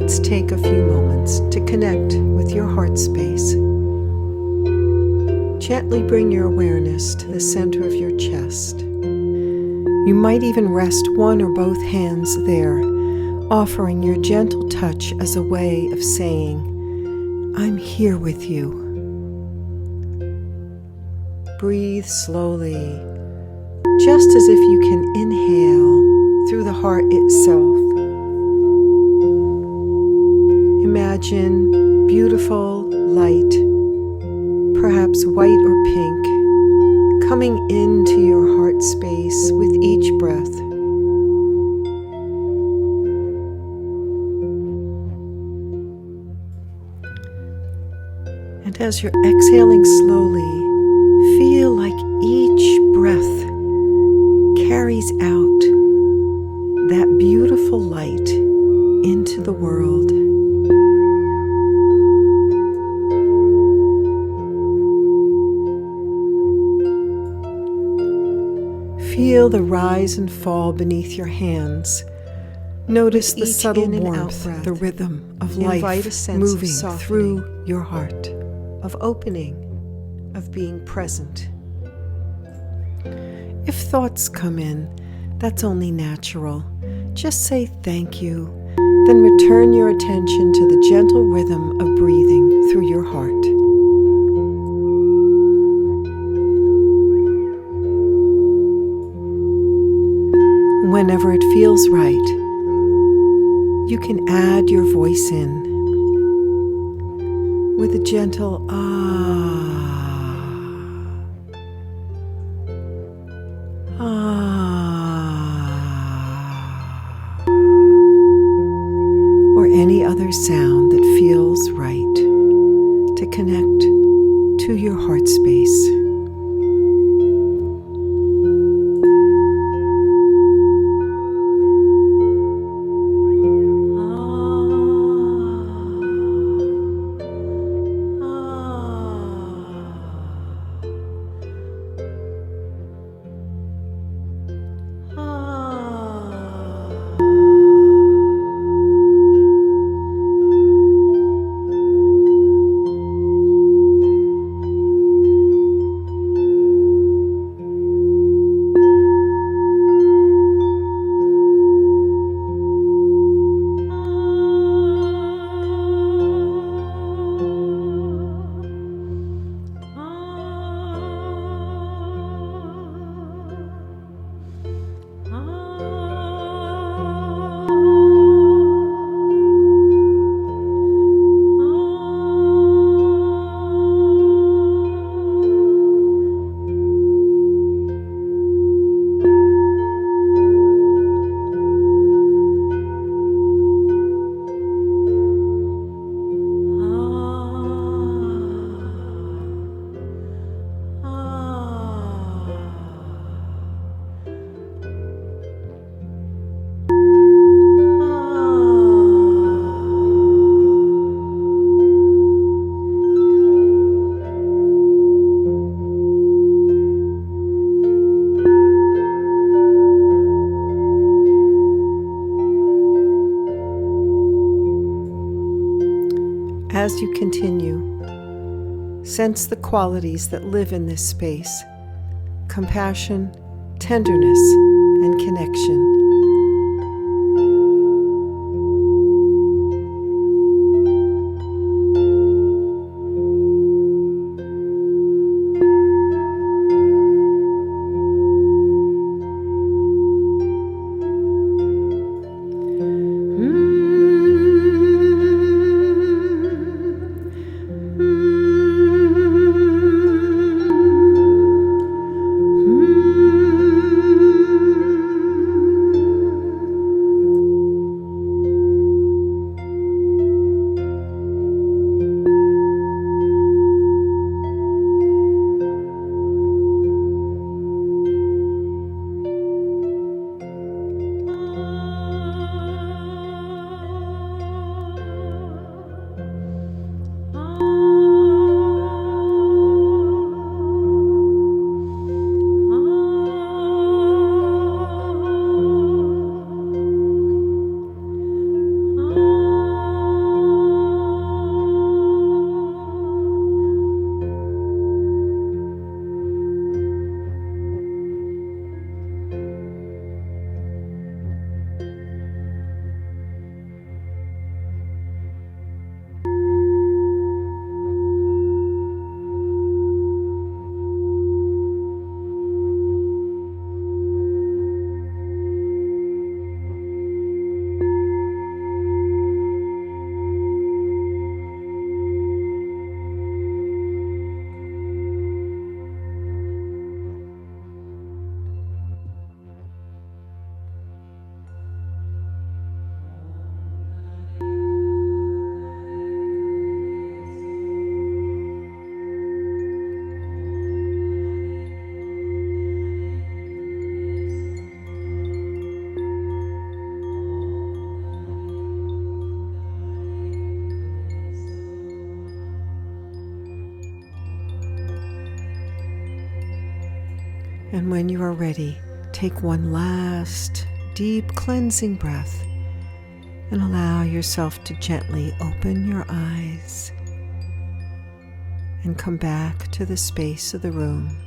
let's take a few moments to connect with your heart space. Gently bring your awareness to the center of your chest. You might even rest one or both hands there, offering your gentle touch as a way of saying, "I'm here with you." Breathe slowly, just as if you can inhale through the heart itself. Imagine beautiful light, perhaps white or pink, coming into your heart space with each breath. And as you're exhaling slowly, feel like each breath carries out that beautiful light into the world. Feel the rise and fall beneath your hands. Notice the subtle warmth, the rhythm of life moving through your heart, of opening, of being present. If thoughts come in, that's only natural. Just say thank you, then return your attention to the gentle rhythm of breathing through your heart. Whenever it feels right, you can add your voice in with a gentle ah, ah, or any other sound that feels right to connect to your heart space. As you continue, sense the qualities that live in this space: compassion, tenderness, and connection. And when you are ready, take one last deep cleansing breath and allow yourself to gently open your eyes and come back to the space of the room.